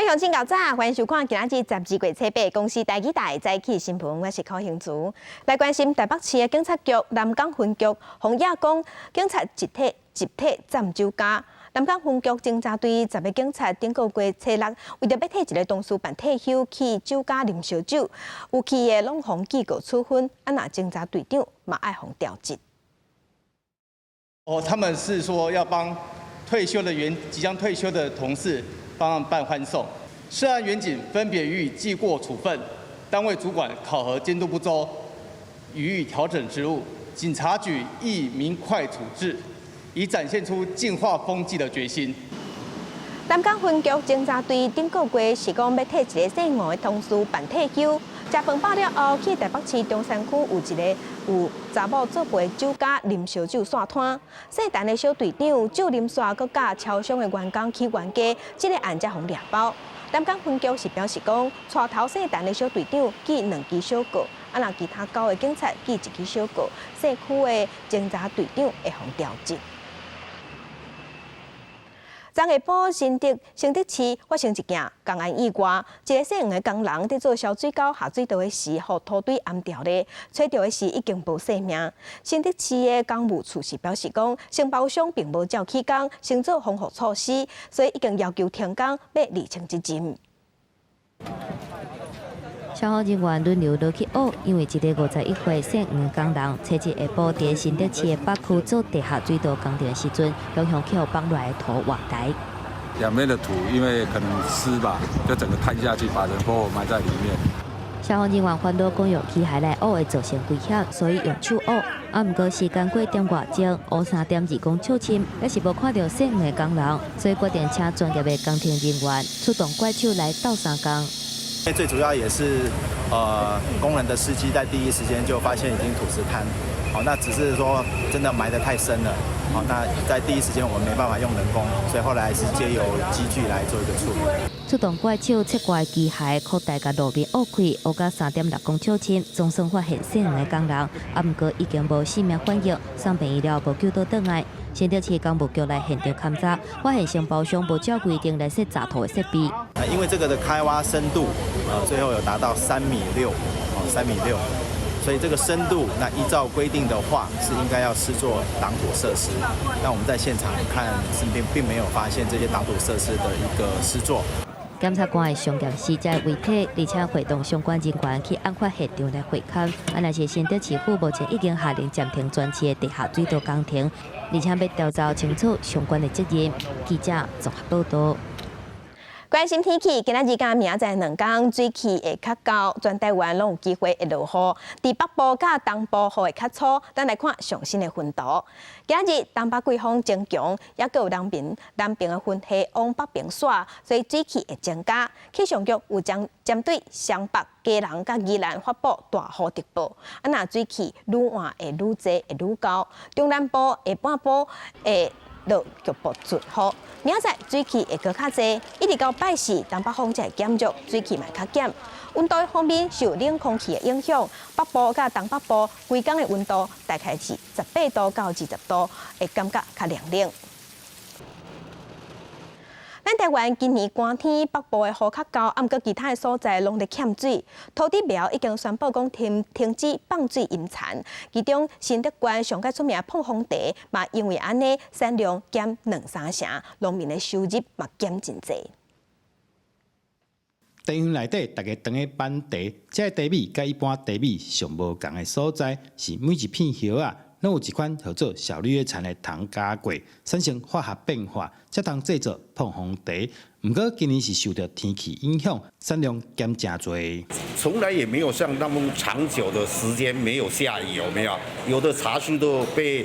乡亲，早早，欢迎收看今仔日12月7日公司台记台早起新闻，我是柯兴竹。来关心台北市的警察局南港分局洪亚讲，警察集体占酒驾。南港分局侦查队10个警察顶个月初6，为着要替一个同事办退休去酒家啉烧酒，有去的拢互记告处分，那侦查队长嘛爱互调职。他们是说要帮即将退休的同事帮他们办欢送。涉案员警分别予以记过处分，单位主管考核监督不周，予以调整职务。警察局亦明快处置，以展现出净化风气的决心。南港分局侦查队顶个月是讲要替一个姓吴的同事办退休，食饭饱了后，去台北市中山区有查某做陪酒家啉烧酒散摊，姓陈的小队长酒啉煞，佮甲超商的员工去冤家，这个案才互掠包。南港分局是表示讲，带头姓陈的小队长记2支小告，若其他9个警察记1支小告，社区的侦查队长会互调职。昨下晡，新德市发生一件公安意外，一个姓吴的工人在做小水沟下水道的时，互土堆淹掉咧，找到的时已经无性命。新德市的公务处是表示讲，承包商并无照起工，先做防护措施，所以已经要求停工，要厘清责任。消防人员轮流落去学，因为一个51岁姓吴工人，初一下晡伫新德市的北区做地下水道工程时阵，用向去放落来的土瓦台。两边的土因为可能湿吧，就整个塌下去，把人活活埋在里面。消防人员烦恼讲用器械来学会造成危险，所以用手学。不过时间过点外钟，学3点义工笑亲，也是无看到姓吴的工人，所以决定请专业的工程人员出动怪手来斗3工。最主要也是工人的司机在第一时间就发现已经土石坍，那只是说真的埋得太深了，那在第一时间我们没办法用人工，所以后来是借由机具来做一个处理。出动怪手切怪机械扩大甲路面挖开，挖到3点6公尺深，总算发现姓吴的工人，不过已经无生命反应，送病医疗无救到倒来。新德市工务局来现场勘查，发现承包商无照规定来设闸头的设备。因为这个的开挖深度，最后有达到3.6米，3.6米，所以这个深度，那依照规定的话，是应该要施作挡土设施。那我们在现场看，并没有发现这些挡土设施的一个施作。检察官会详验死者遗体，而且会动相关人员去案发现场来会勘。若是新德市府目前已经下令暂停全市的地下水道工程，而且要调查清楚相关的责任。记者综合报道。关心天气，今仔日甲明仔载2天水气会较高，全台湾拢有机会会落雨。伫北部甲东部雨会较粗，咱来看上新的分度。今仔日东北季风增强，也佫有南边的云系往北边甩，所以水气会增加。气象局有针对湘北、基隆甲宜兰发布大雨特报。若水气愈换会愈济，会愈高。中南部下半部会落局部阵雨。明仔载水气会搁较济，一直到拜四，东北风才会减弱，水气嘛较减。温度方面受冷空气的影响，北部甲东北部规天的温度大概是18度到20度，会感觉较凉冷。咱台湾今年寒天，北部的雨较高，不过其他的所在拢在欠水。土地苗已经宣布讲停止放水引产，其中新德县上界出名碰风茶，嘛因为安尼产量减2-3成，农民的收入嘛减真济。茶园内底，大家当个板茶，这茶米甲一般茶米上无共的所在，是每一片叶啊，拢有一款叫做小绿叶蝉的糖加过，产生化学变化，才通制作碰风茶。不过今年是受到天气影响，产量减真多。从来也没有像那么长久的时间没有下雨，有没有？有的茶树都被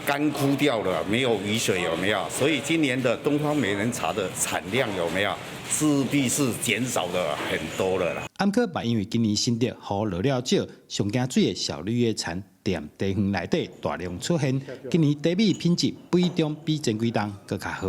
干枯掉了，没有雨水，有没有？所以今年的东方美人茶的产量有没有？势必是减少了很多了啦。不过嘛，因为今年新德雨落了少，上惊水的小绿叶蝉在茶园内底大量出现。今年茶米品质比中比前几冬更较好。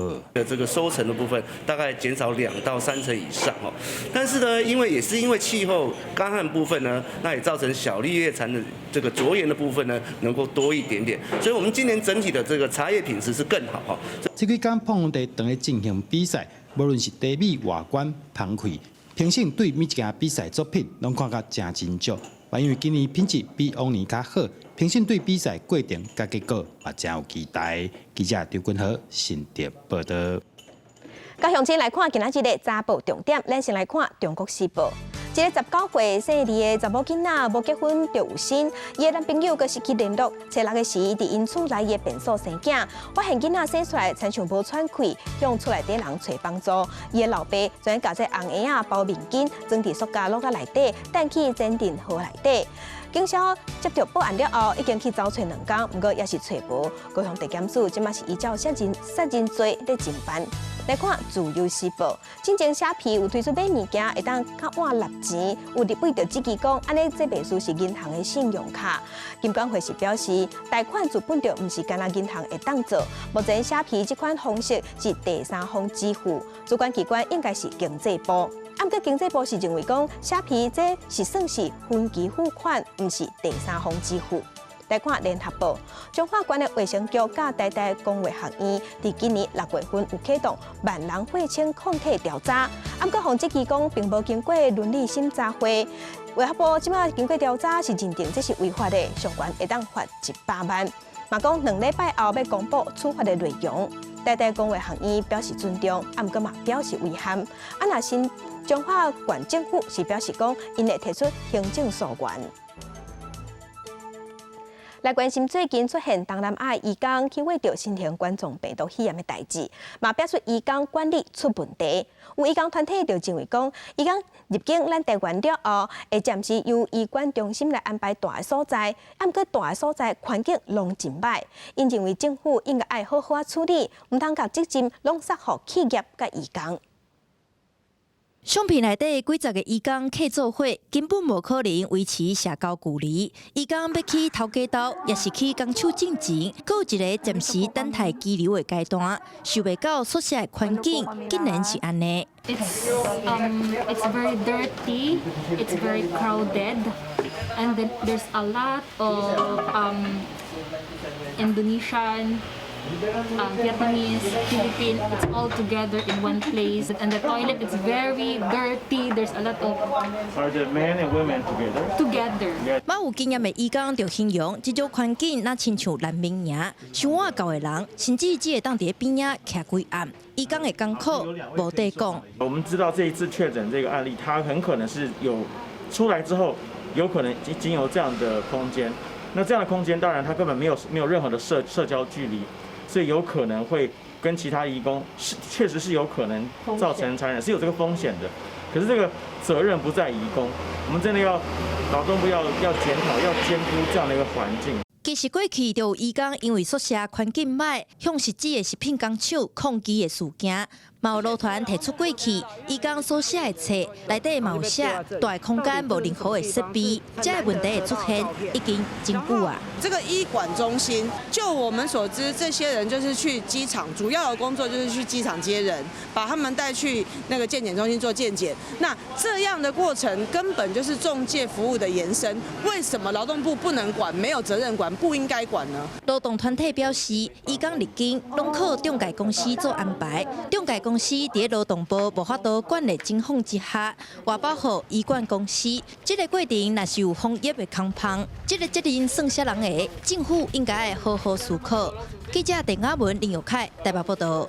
这个收成的部分大概减少2到3成以上哦。但是呢，因为气候干旱部分呢，那也造成小绿叶蝉的这个着眼的部分呢能够多一点点，所以我们今年整体的这个茶叶品质是更好哈。这几天碰风茶当个进行比赛。无论是茶米、外观、芳气，评审对每一件比赛作品拢看甲真真足。嘛，因为今年品质比往年较好，评审对比赛过程甲结果嘛真有期待。记者刘君豪新竹报道。高雄市来看今仔日的早报重点，咱先来看《中国时报》。一个19岁生日的查某囡仔，无结婚就有身，伊的男朋友阁失去联络。初6的时，伫因厝内的便所生囝，发现囡仔生出来亲像无喘气，向厝内底人找帮助。伊的老爸将甲这红鞋啊包面巾，装伫塑胶落内底，等去鉴定盒内底。警消接到报案了后，已经去找找2天，不过也是找无。高雄地检署即马是依照杀人罪咧侦办。来看《自由时报》，进前虾皮有推出买物件会当较晚纳钱，有立委就质疑讲，安尼这笔书是银行的信用卡。金管会是表示，贷款资本就唔是干那银行会当做，目前虾皮这款方式是第三方支付，主管机关应该是经济部。按过经济部是认为讲，虾皮这是算是分期付款，唔是第三方支付。来看《联合报》，中华县的卫生局甲台大公卫学院，伫今年6月份有启动万人血清抗体调查，按过防质疑讲，并无经过伦理审查会。卫福部即马经过调查是认定这是违法的，上悬会当罚100万。嘛讲2礼拜后要公布处罚的内容。台大公卫学院表示尊重，按过嘛表示遗憾。若新中华县政府是表示讲，因会提出行政诉愿。来关心最近出现东南亚移工去为着新型冠状病毒肺炎的代志，嘛表示移工管理出问题。有移工团体就认为讲，移工入境咱台湾了后，会暂时由移管中心来安排大的所在，按过大的所在环境拢真歹。因认为政府应该爱好好处理，唔通甲责任拢撒互企业甲移工。相片内底几十个移工客做伙，根本无可能维持社交距离。移工要去头家道，也是去工厂进前，搁有一个暂时等待拘留的阶段。想袂到宿舍的环境竟然是安尼。It's very dirty. It's very crowded, and then there's a lot of Indonesian. Vietnamese, Philippine, it's all together in one place. And the toilet is very dirty. There's a lot of. Are the men and women together? Together. 冇有经验的移工就形容，这种环境那亲像难民营，想晚到的人，甚至只会当伫边仔徛几暗。移工的艰苦无得讲。我们知道这一次确诊这个案例，它很可能是有出来之后，有可能经由这样的空间。那这样的空间，当然它根本没有任何的社交距离。所以有可能会跟其他移工确实是有可能造成传染，是有这个风险的。可是这个责任不在移工，我们真的要劳动部要检讨，要监督这样的一个环境。其实过去就有移工因为宿舍环境歹，向实际的食品工厂抗议的事件。嘛有路团提出过去，移工所写的册内底嘛有写大的空间无任何的设备，这个问题的出现已经真久啊。这个医管中心，就我们所知，这些人就是去机场，主要的工作就是去机场接人，把他们带去那个健检中心做健检。那这样的过程根本就是仲介服务的延伸。为什么劳动部不能管？没有责任管，不应该管呢？劳动团体表示，移工入境拢靠中介公司做安排，中介公司伫劳动部无法度管理情况之下，外包予医管公司。这个过程若是有防疫的空隙，这个责任算啥人的？政府应该好好思考。记者陈雅文、林玉凯台北报道。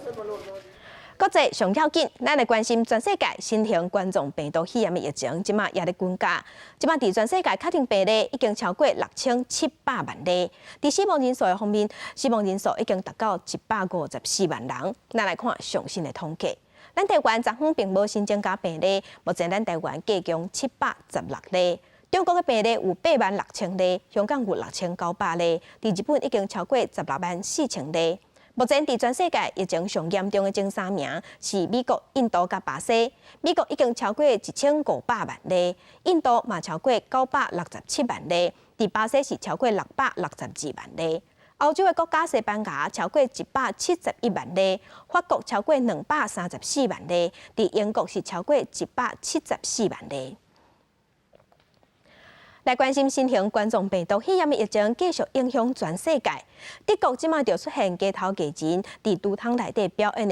国际上要紧，咱来关心全世界新型冠状病毒肺炎的疫情，即马也咧增加。即马伫全世界确定病例已经超过6700万例。伫死亡人数的方面，死亡人数已经达到154万人。咱来看上新的统计。咱台湾昨昏并无新增加病例，目前咱台湾计共716例。中国的病例有86000例，香港有6900例，伫日本已经超过164000例。目前伫全世界疫情上严重的前3名是美国、印度甲巴西。美国已经超过1500万例，印度嘛超过967万例，伫巴西是超过662万例。欧洲的国家西班牙超过171万例，法国超过234万例，伫英国是超过174万例。来关心新型冠状病毒肺炎的疫情继续影响全世界。德国即马就出现街头艺人伫赌场内底表演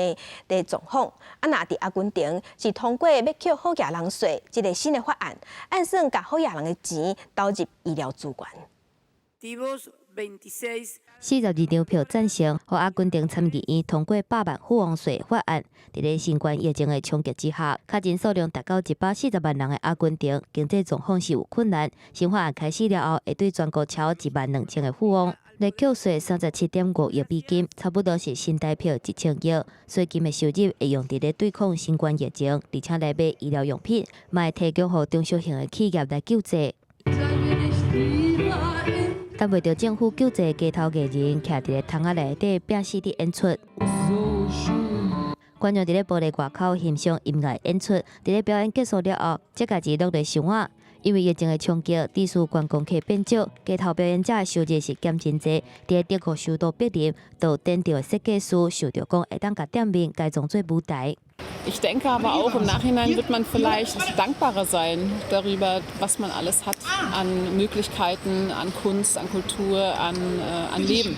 的状况。若伫阿根廷是通过要扣好野人税这个新的法案，按算甲好野人的钱投入医疗资源。 42张票赞成，和阿根廷参议院通过8万富翁税法案。伫咧新冠疫情的冲击之下，确诊数量达到140万人的阿根廷，经济状况是有困难。新法案开始了后，会对全国超12000个富翁来扣税37.5亿美金，差不多是新台币1000亿。税金的收入会用伫咧对抗新冠疫情，而且来买医疗用品，嘛会提供予中小型的企业来救济。 等袂到政府救济，街头艺人徛伫咧窗仔内底拼死伫演出。观众伫咧玻璃外口欣赏音乐演出。伫咧表演结束了后，则家己落来想啊，因为疫情的冲击，致使观光客变少，街头表演者的收入是减真济。伫咧德国首都柏林，到店着设计师想着讲会当甲店面改装做舞台。 Ich denke aber auch im Nachhinein wird man vielleicht dankbarer sein darüber, was man alles hat an Möglichkeiten, an Kunst, an Kultur, an Leben.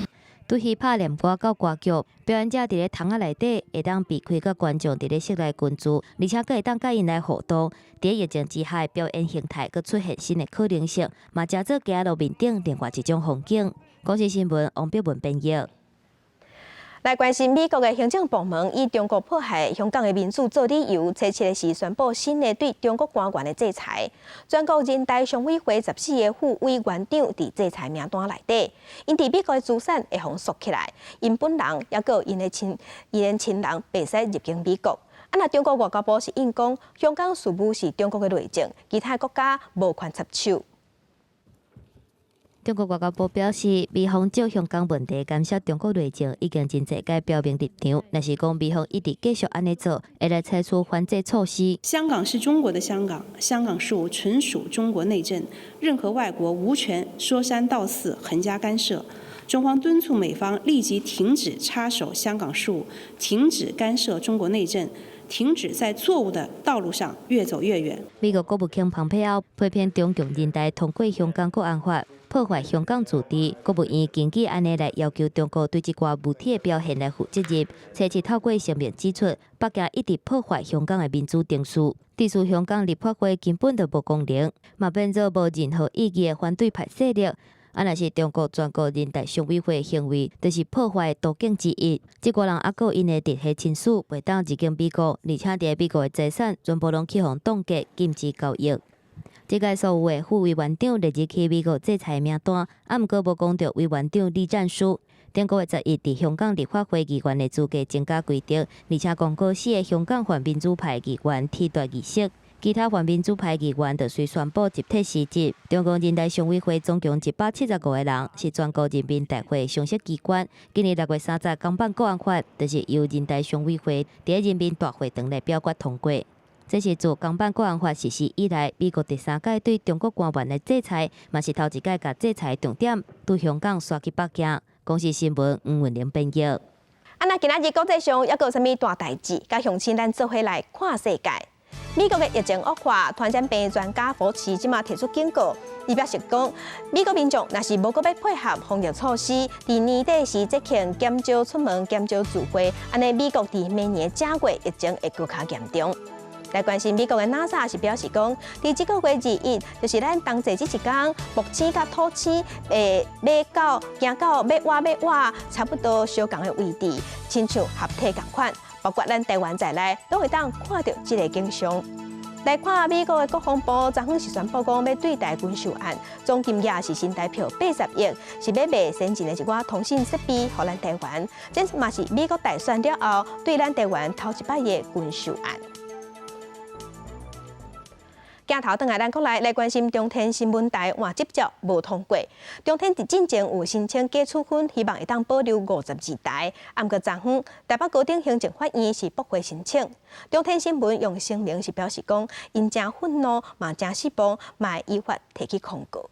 对戏拍念歌到歌剧，表演者伫咧窗仔内底会当避开甲观众伫咧室内群聚，而且佫会当甲因来互动。伫疫情之下，表演形态佫出现新的可能性，嘛加做街路面顶另外一种风景。国际新闻王碧文编译。 来关心美国的行政部门以中国迫害香港的民主做理由，初7是宣布新的对中国官员的制裁。全国人大常委会14个副委员长伫制裁名单内底，因伫美国的资产会封锁起来，因本人也有因的亲人袂使入境美国。若中国外交部是应讲，香港事务是中国的内政，其他国家无权插手。 中国外交部表示，美方就香港问题干涉中国内政已经真侪届表明立场。若是讲美方一直继续安尼做，会来采取反制措施。香港是中国的香港，香港事务纯属中国内政，任何外国无权说三道四、横加干涉。中方敦促美方立即停止插手香港事务，停止干涉中国内政。 停止在错误的道路上越走越远。美国国务卿蓬佩奥批评中共人大通过香港国安法，破坏香港自治。国务院根据安尼来要求中国对这寡无体的表现来负责任。初7透过声明指出，北京一直破坏香港的民主定序，致使香港立法会根本就无功能，嘛变做无任何意义的反对派势力。 若是中国全国人大常委会行为，就是破坏途径之一。这个人还有因的直系亲属袂当入境美国，而且伫美国的财产全部拢去互冻结、禁止交易。这届所有的副委员长列入去美国制裁名单，啊，毋过无讲到委员长栗战书。中国的11伫香港立法会议员的资格增加规定，而且公告4个香港泛民主派议员替代仪式。 其他泛民主派议员就需宣布集体辞职。中国人大常委会总共175个人，是全国人民大会常设机关。今年6月30日港版国安法，就是由人大常委会伫人民大会堂内表决通过。这是自港版国安法实施以来，美国第3届对中国官员的制裁，嘛是头一届甲制裁重点对香港刷去北京。公视新闻吴文玲编译。那今仔日国际上还有啥物大代志？甲乡亲咱做伙来看世界。 美国的疫情恶化，传染病专家福奇即马提出警告，伊表示讲，美国民众若是无搁要配合防疫措施，伫年底时节庆减少出门、减少聚会，安尼美国伫明年正月疫情会更加严重。来关心美国的 NASA 是表示讲，伫这个月2日，就是咱同齐这一天，木星甲土星会行到要挖差不多相同的位置，亲像合体同款。 包括咱台湾在内，都会当看到这个景象。来看美国的国防部昨昏是宣布讲要对待军售案，总金额是新台币80亿，是要卖先进的一寡通信设备予咱台湾。这嘛是美国大选了后对咱台湾头一摆的军售案。 镜头转来，咱国来关心中天新闻台换接触无通过。中天伫进前有申请加处分，希望会当保留52台。毋过昨昏台北高等行政法院是驳回申请。中天新闻用声明是表示讲，因真愤怒，嘛真失望，嘛依法提起控告。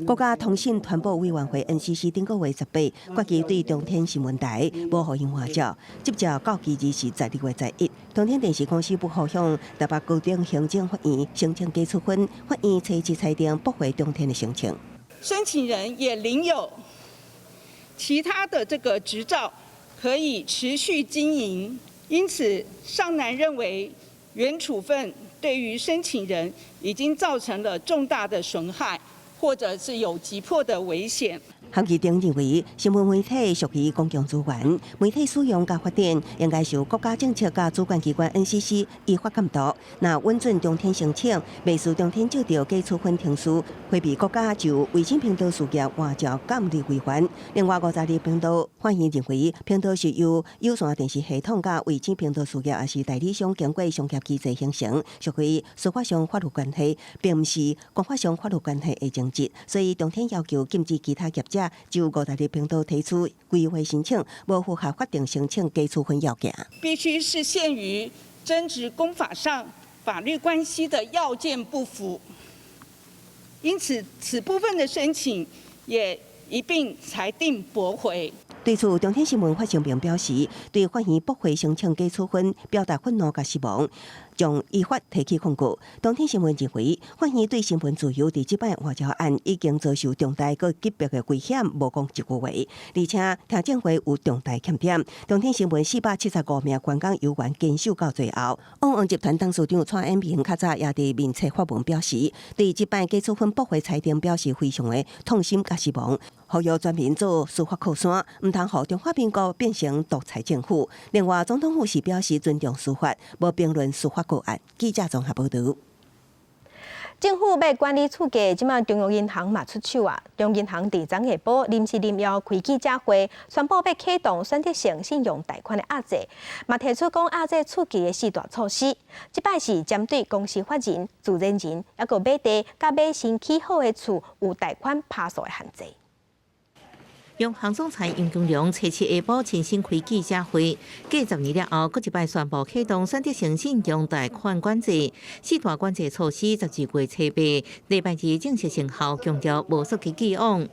国家通信传播委员会 NCC 顶个月18，决议对中天新闻台无互因发照，接着告期日是12月11。中天电视公司不好向台北高等行政法院申请解除分，法院初次裁定驳回中天的申请。申请人也领有其他的这个执照，可以持续经营，因此上南认为原处分对于申请人已经造成了重大的损害，或者是有急迫的危险。函期中认为，新闻媒体属于公共资源，媒体使用甲发展应该受国家政策甲主管机关 NCC 依法监督。那允准中天申请，未使中天接到解除分停书，回避国家就卫星频道事业换照监律违反。另外，52频道法院认为，频道是由有线电视系统甲卫星频道事业也是代理商经过商业机制形成，属于司法上法律关系，并不是公法上法律关系的争执。所以，中天要求禁止其他业者就52频道提出归回申请，无符合法定申请解除分要件，必须是限于争执公法上法律关系的要件不符，因此此部分的申请也一并裁定驳回。对此，中天新闻发声明表示，对法院驳回申请解除分表达愤怒甲失望，将依法提起控告。中天新闻认为，法院对新闻自由伫即摆换照案已经遭受重大个级别的危险，无讲一句话，而且听证会有重大欠点。中天新闻475名员工有缘坚守到最后。旺集团董事长蔡延平较早也伫面册发文表示，对即摆解除分驳回裁定表示非常的痛心甲失望，呼吁全民做司法靠山，唔通互中华民国变成独裁政府。另外，总统府是表示尊重司法，无评论司法个案。记者综合报道。政府要管理厝价，即马中央银行嘛出手啊！中央银行伫昨下晡临时临要开记者会，宣布要启动选择性信用贷款的压制，嘛提出讲压制厝价的4大措施。即摆是针对公司法人、自然人，还有买地甲买新起好的厝有贷款趴数的限制。央行总裁杨金龙初7下晡亲身开记者会，继12日后，搁一摆宣布启动选择性信用贷款管制，4大管制措施12月初8礼拜日正式生效，强调无溯及既往。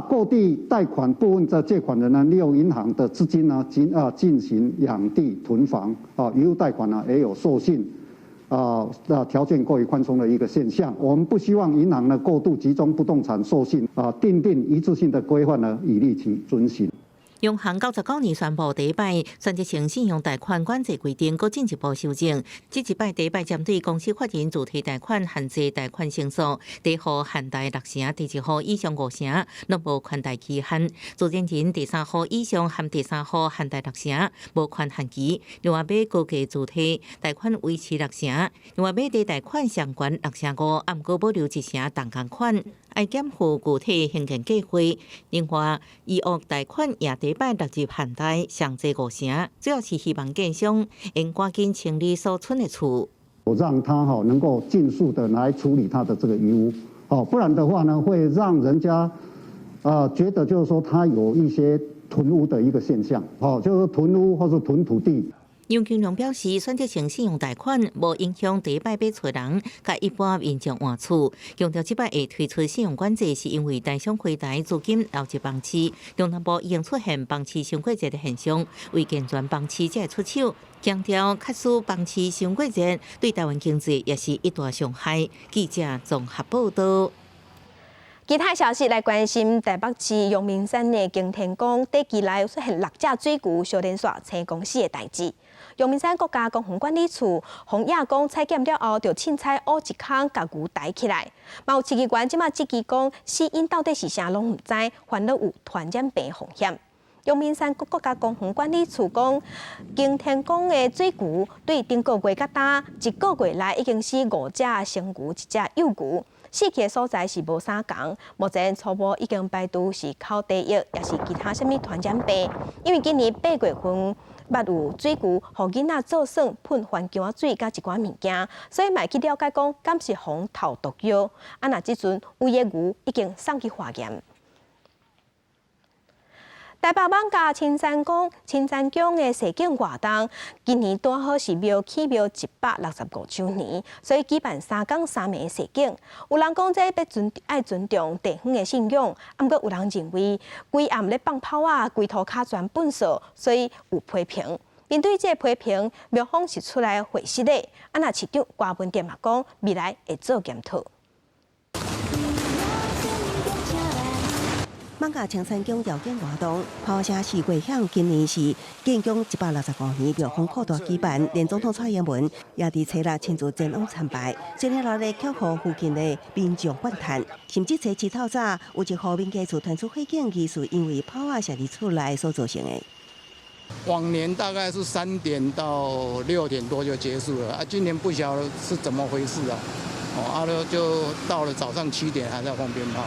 购地贷款部分的借款人呢，利用银行的资金呢，进行养地囤房一路贷款呢也有授信。条件过于宽松的一个现象，我们不希望银行呢过度集中不动产授信订定一致性的规范呢，以利其遵循。央行99年宣布第一摆选择性信用贷款管制规定，搁进一步修正。这一摆第一摆针对公司法人主体贷款限制贷款成数，第一户限贷6成，第2户以上5成，拢无宽贷期限；自然人第3户以上含第3户限贷6成，无宽限期。另外买高价主体贷款维持6成，另外买地贷款上悬6成5，按过保留1成同款款。爱减负具体现金计划，另外2亿贷款也第一摆纳入限贷，上济5成，主要是希望建商应赶紧清理所存的厝，让他能够尽速的来处理他的这个遗物，不然的话呢，会让人家觉得就是说他有一些囤屋的一个现象，就是囤屋或是囤土地。杨金龙表示，选择性信用贷款无影响第一摆买厝人，甲一般民众换厝。强调即摆会推出信用管制，是因为台商开台资金流入房市，中南部已经出现房市伤过热的现象，为健全房市才会出手。强调，确实房市伤过热，对台湾经济也是一大伤害。记者综合报道。其他消息来关心台北市阳明山的擎天宫短期内出现6只水牛小连续青公司的代志。阳明山国家公园管理处洪亚公采检了后，就凊彩挖一坑，甲牛抬起来。嘛有市议员即马质疑讲，死因到底是啥拢唔知，烦恼有传染病风险。阳明山国家公园管理处讲，擎天宫的水牛对顶个月甲呾1个月内已经死5只生牛，1只幼牛。死去的所在是无相同，目前初步已经排除是口蹄疫，也是其他什么传染病。因为今年8月份捌有水牛互囡仔做耍喷环境水甲一寡物件，所以嘛去了解讲，敢是防头毒药。那即阵有的牛已经送去化验。台北艋舺青山宫的西景活动，今年刚好是庙起庙165周年，所以举办3天3夜的西景。有人讲这要尊重地方的信仰，不过有人认为规暗咧放炮啊，规涂骹全粪扫，所以有批评。面对这批评，庙方是出来回释的。那市长郭文典嘛讲，未来会做检讨。艋舺青山宫绕境活动，炮声是过响。今年是建宫165年，庙方扩大举办，连总统蔡英文也伫初六亲自前往参拜，这热闹的巧合附近的民众观叹，甚至初7透早有一户民家厝传出火警，疑似因为炮啊射入厝内所造成的。往年大概是3点到6点多就结束了，今年不晓得是怎么回事啊。就到了早上7点还在放鞭炮。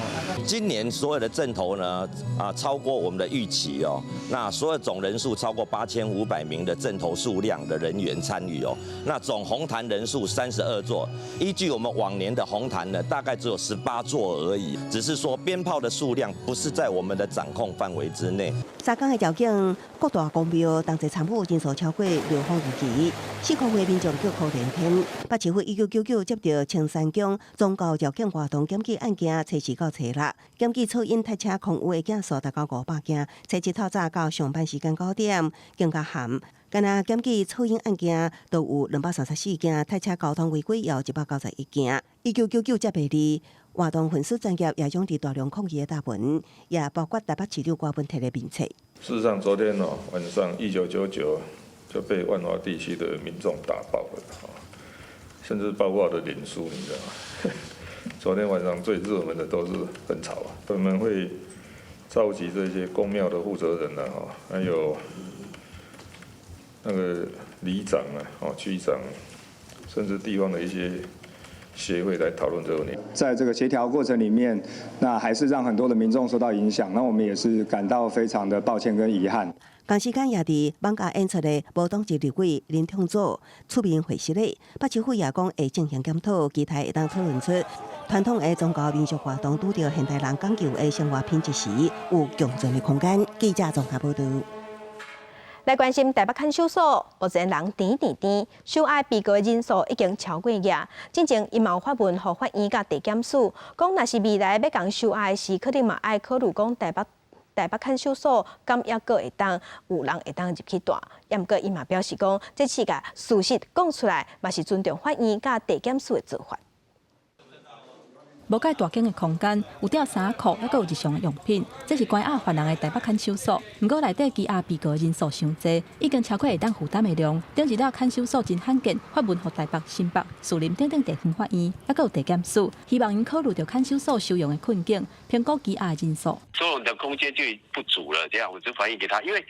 今年所有的阵头呢，超过我们的预期哦。那所有总人数超过8500名的阵头数量的人员参与哦。那总红坛人数32座，依据我们往年的红坛呢，大概只有18座而已。只是说鞭炮的数量不是在我们的掌控范围之内。3天的绕境各大公庙，同齐参与人数超过6方预期。4块会民众叫苦连天，北市府1999接到青山宫宗教绕境活动检举案件，初4到初6，检举噪音、塞车、空污的件数达到500件。初7透早到上班时间9点，更加含。干那检举噪音案件都有234件，塞车交通违规也有191件。1999接备哩。活动粉丝专业也用伫大量抗议的大文，也包括台北市长郭文典的名册。事实上，昨天晚上1999就被万华地区的民众打爆了，甚至包括我的脸书，你知道吗？昨天晚上最热门的都是很吵啊，我们会召集这些公庙的负责人还有那个里长区长，甚至地方的一些协会来讨论这个问题。在这个协调过程里面，那还是让很多的民众受到影响，那我们也是感到非常的抱歉跟遗憾。同时间也伫艋舺演出的无党籍立委林统组出面回释咧，北市府也讲会进行检讨，期待会当讨论出传统的宗教民俗活动拄到现代人讲究的生活品质时，有共存的空间。记者综合报道。来关心台北看守所，目前人点，受爱被告的人数已经超过亿。之前因嘛有发文予法院甲地检署，讲若是未来要讲受爱时，肯定嘛爱考虑讲台北看守所敢抑阁会当有人会当入去住。也毋过伊嘛表示讲，这次甲事实讲出来，嘛是尊重法院甲地检署的做法。无介大间的空间，有吊衫裤，还阁有日常的用品，这是关押犯人的台北看守所。不过内底羁押被告人数伤济，已经超过会当负担的量。顶一了看守所真罕见，发文予台北、新北、士林等地方法院，还阁有地检署，希望因考虑到看守所收容的困境，评估羁押的人数。收容的空间就不足了，这样我就反映给他，因为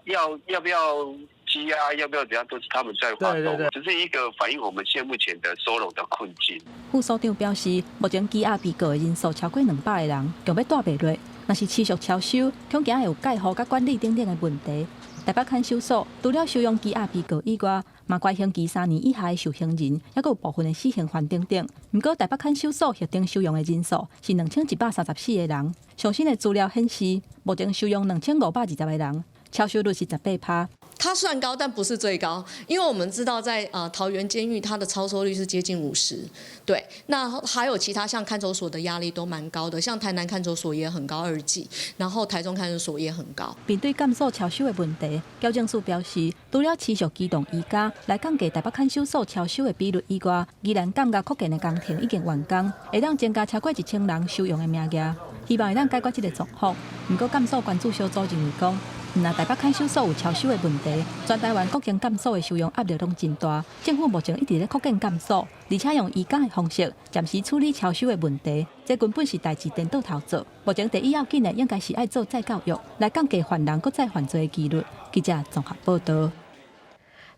要不要羁押，要不要怎样，都是他们在划动，只是一个反映我们目前的收容的困境。副所长表示，目前羁押被告的人数超过200个人，强要带袂落。若是持续超收，恐惊会有介护甲管理等等的问题。台北看守所除了收容羁押被告以外，嘛关刑期3年以下的受刑人，还有部分的死刑犯等等。不过台北看守所核定收容的人数是2134个人。最新的资料显示，目前收容2520个人，超收率是18%。它算高，但不是最高，因为我们知道在桃园监狱，它的超收率是接近50%。对，那还有其他像看守所的压力都蛮高的，像台南看守所也很高2级，然后台中看守所也很高。面对监所超收的问题，矫正署表示，除了持续机动移加来降低台北看守所超收的比率以外，依然降价扩建的工程已经完工，会当增加超过1000人收容的名额，希望会当解决这个状况。不过监所关注小组认为讲，若台北看守所有超收的问题，全台湾各间监所的收容压力拢真大。政府目前一直咧扩建监所，而且用移工的方式暂时处理超收的问题，这根本是代志颠倒头做。目前第一要紧的应该是爱做再教育，来降低犯人搁再犯罪的几率。记者综合报道。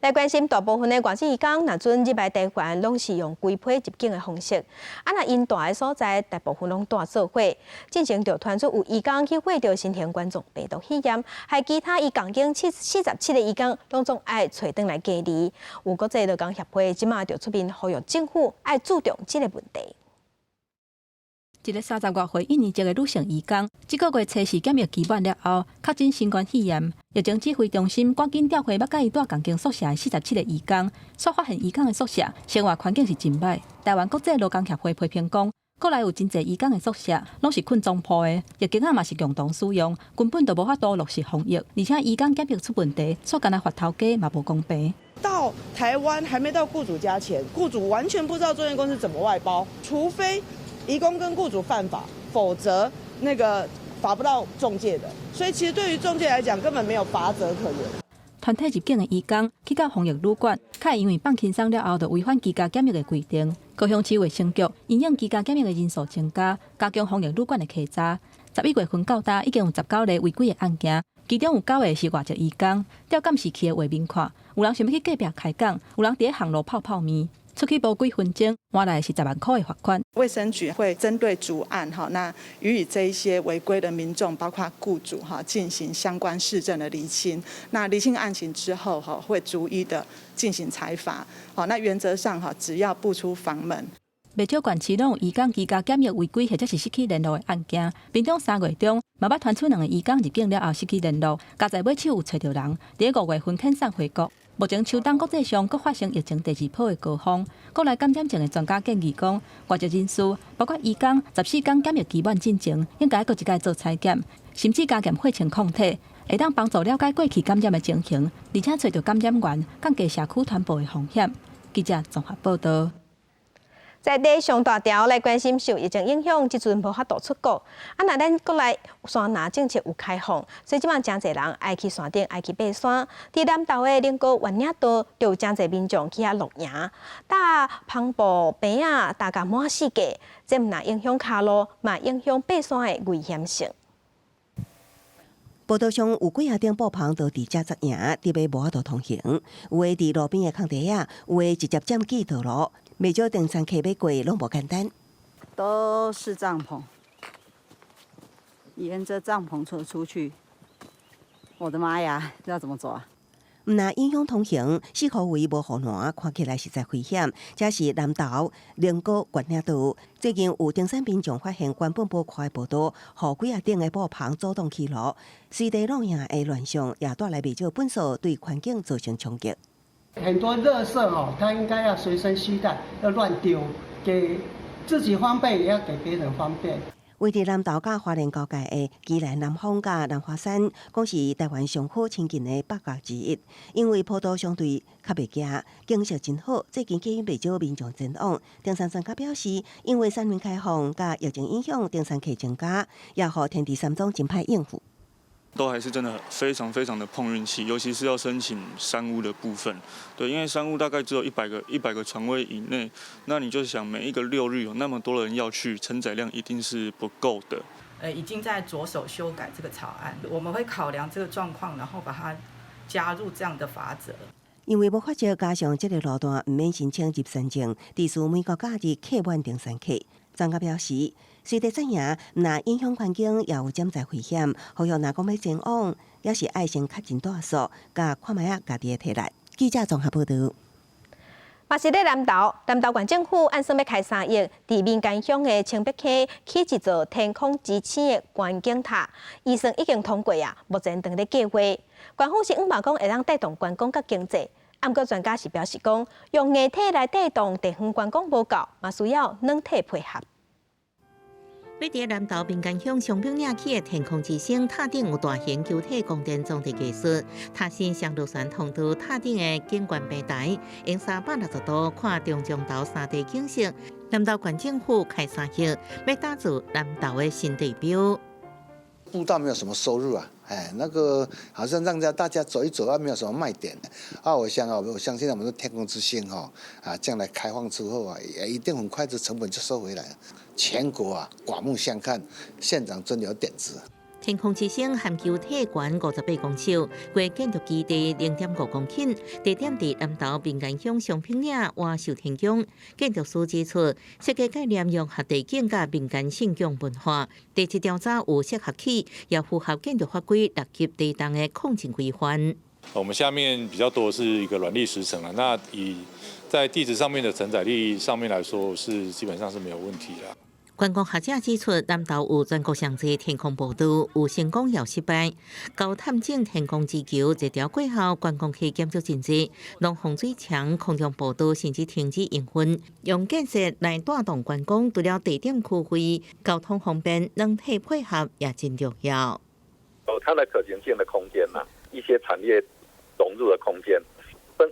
来关心大部分的外籍移工，若准入来台湾，拢是用规批入境的方式。若因大的所在，大部分拢带做伙，进行着传出有移工去获着新田管总病毒试验，还其他伊共经47个移工，拢总爱找回来隔离。有国际劳工协会即马就出面呼吁政府爱注重这个问题。一个30多岁印尼籍的女性移工，这个月测试检疫期满了后，确诊新冠肺炎。疫情指挥中心赶紧调回要甲伊住同间宿舍的47个移工，所发现移工的宿舍生活环境是真歹。台湾国际劳工协会批评讲，国内有真侪移工的宿舍拢是困总铺的，疫情嘛是共同使用，根本就无法度落实防疫，而且移工检疫出问题，所干那罚头家嘛无公平。到台湾还没到雇主家前，雇主完全不知道中介公司怎么外包，除非移工跟雇主犯法，否则那个罚不到中介的。所以其实对于中介来讲，根本没有罚则可言。团体入境的移工去到防疫旅馆，却因为放轻松了后，就违反居家检疫的规定。高雄市卫生局因应居家检疫的人数增加，加强防疫旅馆的稽查。11月份到达，已经有19例违规的案件，其中有9个是外籍移工。调监视器的画面看，有人想要去隔壁开讲，有人伫巷路泡泡面。出去无几分钟，换来是10万块的罚款。卫生局会针对主案那予以这一些违规的民众，包括雇主进行相关事证的厘清。那厘清案情之后会逐一的进行裁罚。那原则上只要不出房门。不少县市拢有移工居家检疫违规或者是失去联络的案件，并且3月中嘛捌传出2个移工入境了后失去联络，加在尾手有找到人，伫5月份遣散回国。目前秋冬国际上搁发生疫情第2波的高峰，国内感染症的专家建议讲，外籍人士包括移工14天检疫期满进前，应该搁一届做采检，甚至加减血清抗体，会当帮助了解过去感染的情形，而且找到感染源，降低社区传播的风险。记者综合报道。在地上大条来关心受疫情影响，即阵无法度出国。若咱国内山林政策有开放，所以即摆真侪人爱去山顶，爱去爬山。伫南投的灵高原岭道，就有真侪民众去遐露营，搭篷布棚啊，搭甲满世界。这毋但影响骹路，嘛影响爬山的危险性。报道上有几顶布棚都伫遮扎营，伫要无法度通行。有的伫路边的空地啊，有的直接占据道路。不少登山客要过拢无简单，都是帐篷，沿着帐篷车出去，我的妈呀，这要怎么走啊？毋但影响通行，四号位无护栏，看起来实在危险。这是南投灵高原岭道，最近有登山民众发现原本无看的步道，互几顶的布棚阻挡去路，随地露营的乱象也带来不少粪扫，对环境造成冲击。很多垃圾它应该要随身携带，要乱丢，给自己方便，也要给别人方便。位伫南投甲花莲交界的基南南峰甲南华山，讲是台湾上好亲近的8角之一。因为坡道相对较袂行，景色真好，最近吸引不少民众前往。登山专家表示，因为山林开放甲疫情影响，登山客增加，也互天地3种真歹应付。都还是真的非常的碰运气，尤其是要申请山屋的部分。对，因为山屋大概只有100个床位以内，那你就想每一个6日有那么多人要去，承载量一定是不够的。已经在着手修改这个草案，我们会考量这个状况，然后把它加入这样的法则。因为无法照加上这个路段唔免申请入山证，地属每个假日客满登山客。专家表示，随地扎营，若影响环境，也有潜在危险。呼吁若讲要前往，也是爱先较真大数，甲看卖家己的体力。记者综合报道。嘛是咧南投县政府按算要开3亿，伫民间乡的青碧溪起一座天空之星的观景塔，预算已经通过啊，目前正咧计划。官方是希望讲会当带动观光甲经济。不过专家是表示讲，用硬体来带动地方观光无够，嘛需要软体配合。位伫南投民间乡上坪岭起的天空之星塔顶有大型球体光电装置技术，塔身上路线通到塔顶的景观平台，用360度看中中投3D 景色。南投县政府开3亿，要打造南投的新地标。步道没有什么收入啊，那个好像让大家走一走啊，没有什么卖点啊。我相信我们的天空之星将来开放之后啊，也一定很快这成本就收回来了。全国啊，刮目相看，县长真有点子。天空之星含球体悬58公尺，规建筑基地0.5公顷，地点伫南投民间乡上坪岭活寿天宫。建筑师指出，设计概念融合地景甲民间信仰文化，第7条早有适合起，也符合建筑法规6级地动的控制规范。我们下面比较多的是一个软砾石层啊，那以在地质上面的承载力上面来说，是基本上是没有问题的。观光学者指出，南投有全国上济天空步道，有成功也失败。高探证天空之球这条过后，观光客减少真济，让洪水墙、空中步道甚至停止营运。用建设来带动观光，除了地点区域、交通方便、人体配合也真重要。它的可行性的空间呐，一些产业融入的空间，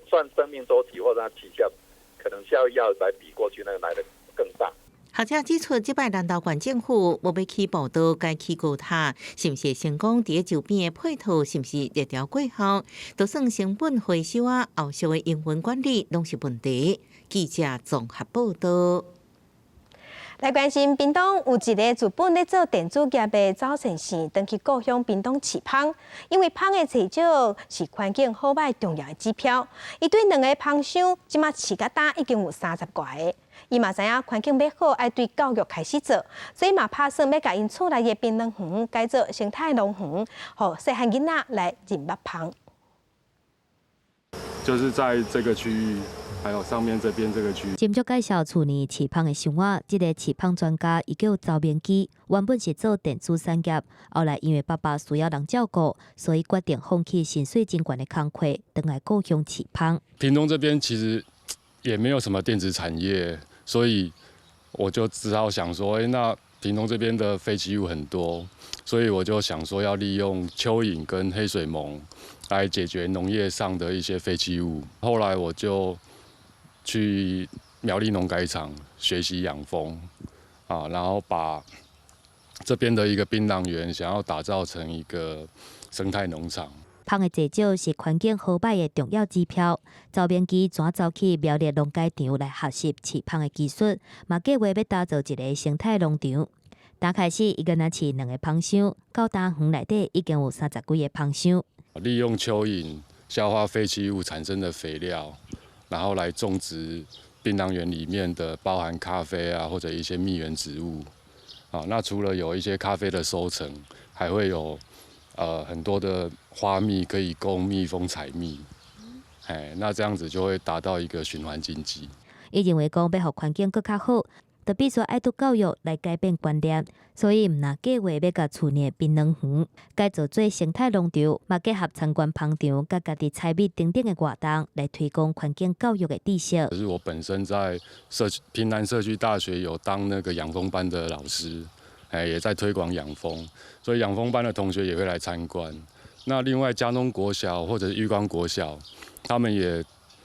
算生命周期或者它期效，可能效益要来比过去那个来的更大。学者指出，这摆南投县政府要起步道，该起高塔，是毋是成功？伫周边的配套是毋是热条过后，就算成本回收啊，后续的营运管理拢是问题。记者综合报道。来关心屏东有一个自本咧做电子业的赵先生，登去故乡屏东饲蜂，因为蜂的饲少是环境好歹重要的指标。伊对2个蜂箱，即马饲甲大已经有30多个。伊嘛知影环境要好，爱对教育开始做，所以嘛打算要甲因厝内的槟榔园改做生态农园，互细汉囡仔来认捌蜂。就是在这个区域。还有上面这边这个区，节目介绍去年饲蜂的生活。这个饲蜂专家伊叫赵明基，原本是做电子产业，后来因为爸爸需要人照顾，所以决定放弃薪水真悬的工课，回来故乡饲蜂。屏东这边其实也没有什么电子产业，所以我就只好想说，那屏东这边的废弃物很多，所以我就想说要利用蚯蚓跟黑水虻来解决农业上的一些废弃物。后来我就去苗栗农改场学习养蜂啊，然后把这边的一个槟榔园想要打造成一个生态农场。蜂的济少是环境好歹的重要指标。赵明基转走去苗栗农改场来学习饲蜂的技术，嘛计划要打造一个生态农场。刚开始，伊个若饲2个蜂箱，到大园内底已经有30几个蜂箱。利用蚯蚓消化废弃物产生的肥料。然后来种植槟榔园里面的包含咖啡啊，或者一些蜜源植物啊。那除了有一些咖啡的收成，还会有很多的花蜜可以供蜜蜂采蜜。那这样子就会达到一个循环经济。伊认为讲要让环境更较好，就必须爱读教育来改变观念，所以唔拿计划要甲厝内槟榔园改造做生态农场，嘛结合参观蜂场，甲家己采蜜等等的活动，来推广环境教育的知识。就是我本身在屏南社区大学有当那个养蜂班的老师，也在推广养蜂，所以养蜂班的同学也会来参观。那另外嘉农国小或者是裕光国小，他们也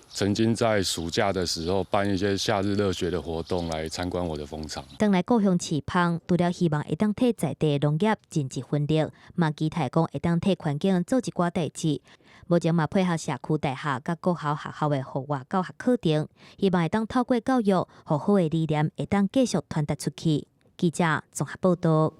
曾经在暑假的时候办一些夏日热血的活动来参观我的蜂场。回来故乡饲蜂，除了希望会当替在地农业尽一分力，嘛期待讲会当替环境做一寡代志。目前嘛配合社区大厦甲国校学校的户外教学课程，希望会当透过教育，好好的理念会当继续传达出去。记者综合报道。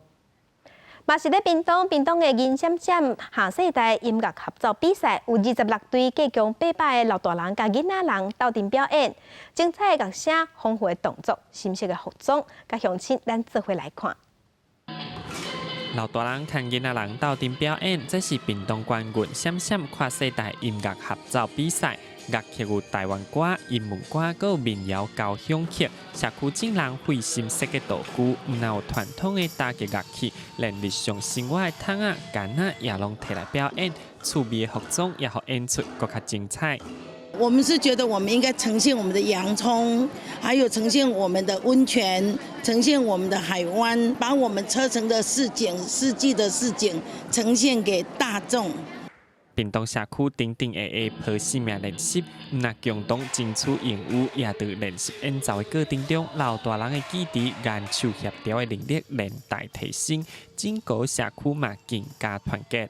嘛是咧屏东的银闪闪下世代音乐合作比赛，有26队计共800个老大人甲囡仔人斗阵表演，精彩的乐声、丰富的动作、新式的服装，甲乡亲咱做伙来看。老大人看囡仔人斗阵表演，这是屏东冠军闪闪跨世代音乐合作比赛。乐曲有台湾歌、英文歌，还有民谣交响曲。社区众人费心设计道具，唔但有传统的打击乐器，连日常生活的桶仔、柑仔也拢摕来表演。趣味的服装也好演出更加精彩。我们是觉得我们应该呈现我们的洋葱，还有呈现我们的温泉，呈现我们的海湾，把我们车城的四季的市景呈现给大众。屏东社区顶顶下抱生命练习，那共同争取演舞，也在练习演奏的过程中，老大人的基地、眼手协调的能力连带提升，整个社区嘛更加团结。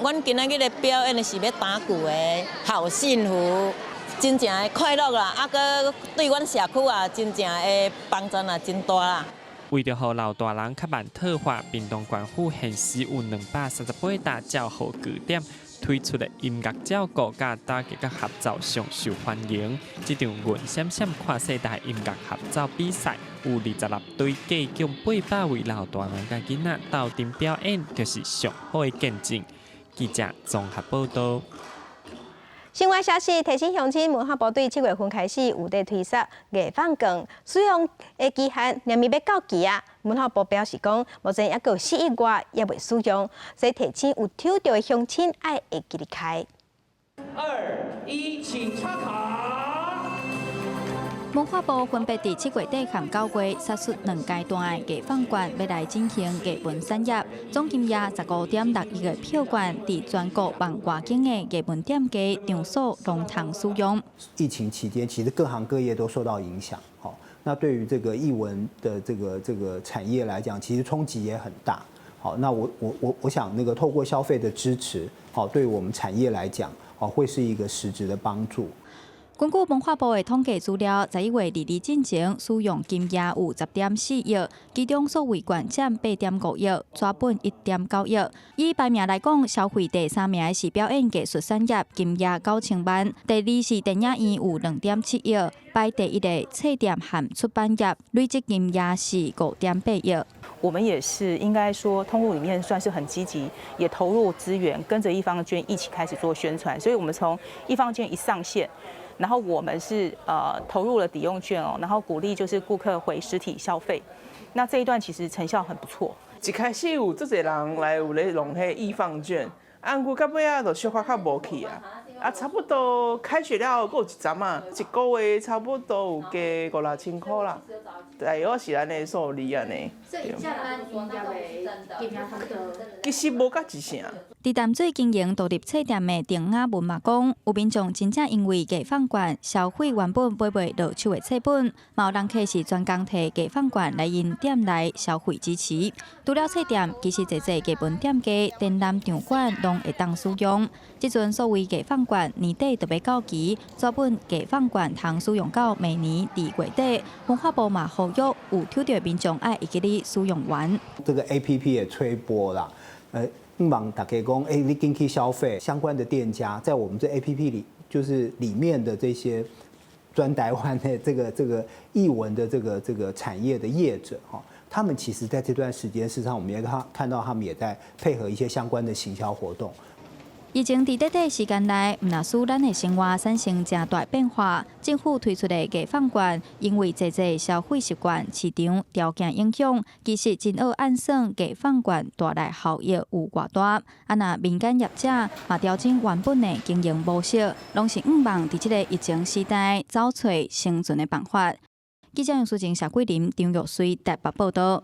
阮今仔日的表演是要打鼓的，好幸福，真正的快乐啦！啊，搁对阮社区啊，真正的帮助啊，真大啦。为着让老大人较慢退化，屏东县府现时有238大照护据点。推出的音乐照顾甲打击甲合奏上受欢迎。这场云闪闪跨世代音乐合奏比赛，有26队计共800位老大人甲囡仔斗阵表演，就是上好的见证。记者综合报道。新闻消息提醒乡亲，文化部对7月份开始有在推出艺放券使用的期限，连未要到期啊。文化部表示讲，目前还有4亿外也未使用，所以提醒有抽到的乡亲爱会记得开。2、1，请插卡。文化部分别伫7月底和9月杀出2阶段的艺放券，要来进行艺文产业，总金额15.6亿的票券，伫全国万外景的艺文店家场所拢通使用。疫情期间，其实各行各业都受到影响，那对于这个艺文的这个产业来讲，其实冲击也很大。好，那我想那个透过消费的支持，好，对于我们产业来讲，会是一个实质的帮助。根据文化部的统计资料，11月2日进前使用金额有10.4亿，其中所谓券占8.5亿，抓本1.9亿。以排名来讲，消费第3名的是表演艺术产业，金额9000万；第2是电影院有2.7亿，排第1的册店和出版业，累积金额是5.8亿。我们也是应该说，通路里面算是很积极，也投入资源，跟着艺放券一起开始做宣传。所以我们从艺放券一上线。然后我们是投入了抵用券哦，然后鼓励就是顾客回实体消费。那这一段其实成效很不错。一开始有这侪人来有咧用迄艺放券，按过到尾啊就小可较无去啊。差不多开学了，还有一站啊，一个月差不多有加5、6千块啦。大约是安尼数字安尼。其实无甲一成。伫淡水经营独立册店的丁雅文嘛讲，有民众真正因为艺放券消费原本买袂落手的册本，嘛有人客是专工摕艺放券来因店内消费支持。除了册店，其实侪艺文店家、展览场馆拢会当使用。即阵所谓艺放券年底就要到期，专本艺放券通使用到明年2月底。文化部嘛呼吁有抽到民众爱会记哩使用完。这个 APP 也吹波啦，希望大家讲，你进去消费相关的店家，在我们这 APP 里，就是里面的这些专台湾的这个艺文的这个产业的业者哈，他们其实在这段时间，事实上我们也看到他们也在配合一些相关的行销活动。疫情伫短短时间内，毋若使咱的生活产生真大变化。政府推出的艺放券，因为侪消费习惯、市场条件影响，其实真好按算艺放券带来效益有偌大。若民间业者嘛调整原本的经营模式，拢是毋望伫即个疫情时代找找生存的办法。记者杨淑静、谢桂林、张玉水台北报道。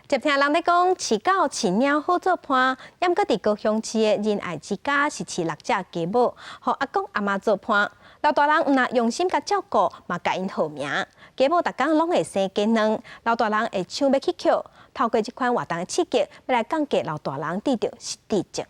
接听人咧讲，饲狗、饲猫好做伴，毋过伫高雄市的仁爱之家是饲6只家母，互阿公阿嬷做伴。老大人毋若用心甲照顾，嘛甲因号名。家母逐工拢会生鸡卵，老大人会抢要去捡。透过这款活动的刺激，要来降低老大人得到失智症。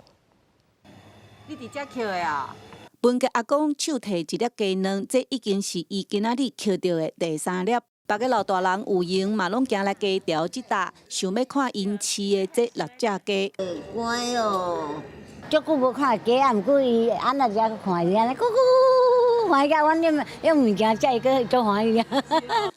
你伫遮捡的啊？本家阿公手提一粒鸡卵，这已经是伊今仔日捡到的第3粒。别个老大人有闲嘛，拢行来鸡条即搭，想要看因饲的这6只鸡。乖哦，足久无看鸡啊，毋过伊安那只看伊安尼咕咕，欢喜甲阮用物件才会个足欢喜啊。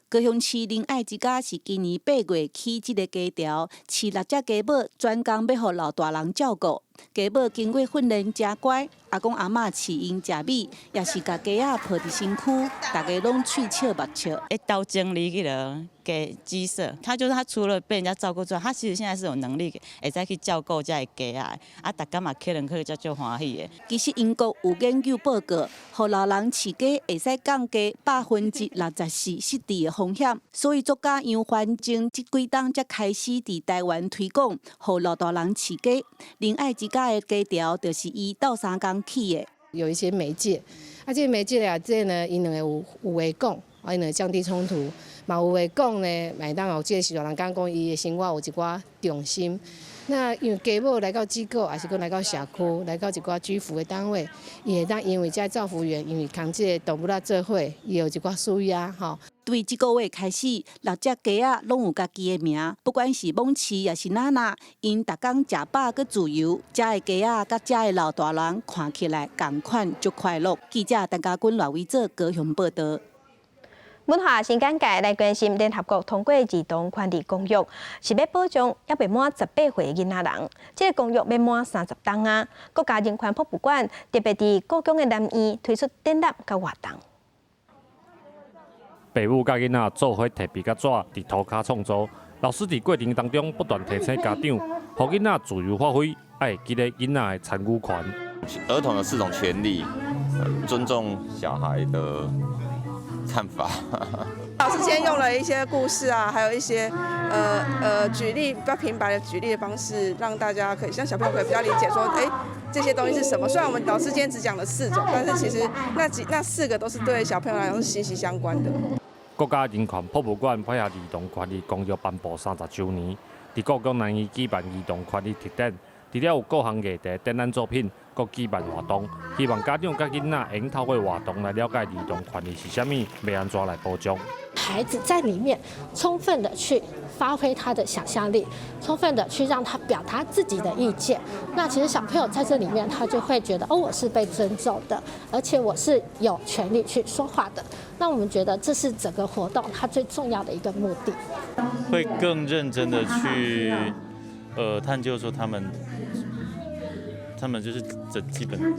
高雄市仁爱之家是今年8月起即个鸡条，饲6只鸡母，专工要互老大人照顾。鸡母经过训练真乖，阿公阿嬷饲因食米，也是甲鸡仔抱伫身躯，大家拢喙笑目笑。到整理去了给鸡舍，他就是他除了被人家照顾之外，他其实现在是有能力会再去照顾这鸡仔，大家嘛客人去才最欢喜的。其实英国有研究报告，互老人饲鸡会使降低64%失智的风险，所以作家杨环正这几冬才开始伫台湾推广，互老大人饲鸡。仁爱之家的鸡条就是1到3天起的。有一些媒介，这些媒介啊，这呢，因两个有话讲，因两个降低冲突。嘛有话讲呢，麦当劳这个时候人讲伊的生活有一寡重心。那因为家母来到机构，还是讲来到社区，来到一寡居服的单位，伊会当因为这照服员，因为扛这个动物仔做伙，伊有一寡需要吼。对这个月开始，6只鸡仔拢有家己的名，不管是蒙奇也是娜娜，因逐工食饱佮自由，遮的鸡仔佮遮的老大人看起来同款足快乐。记者陈家军、赖伟做高雄报道。文化新简介来关心联合国通过儿童权利公约，是要保障还未满18岁的囡仔人。这个公约要满30档啊！国家人权博物馆特别伫故宫的南院推出展览甲活动。父母甲囡仔做伙摕笔甲纸伫涂骹创作，老师伫过程当中不断提醒家长，互囡仔自由发挥，爱记得囡仔的参与权。儿童有4种权利，尊重小孩的看法。老师今天用了一些故事啊，还有一些举例比较平白的举例的方式，让大家可以让小朋友可以比较理解说，这些东西是什么。虽然我们老师今天只讲了4种，但是其实那4个都是对小朋友来说是息息相关的。国家人权博物馆配合儿童权利公约颁布30周年，伫故宫南院举办儿童权利特展，除了有各项艺题展览作品，各举办活动，希望家长甲囡仔会用透过活动来了解儿童权利是啥物，要安怎来保障。孩子在里面充分的去发挥他的想象力，充分的去让他表达自己的意见。那其实小朋友在这里面，他就会觉得我是被尊重的，而且我是有权利去说话的。那我们觉得这是整个活动它最重要的一个目的。会更认真的去探究说他们就是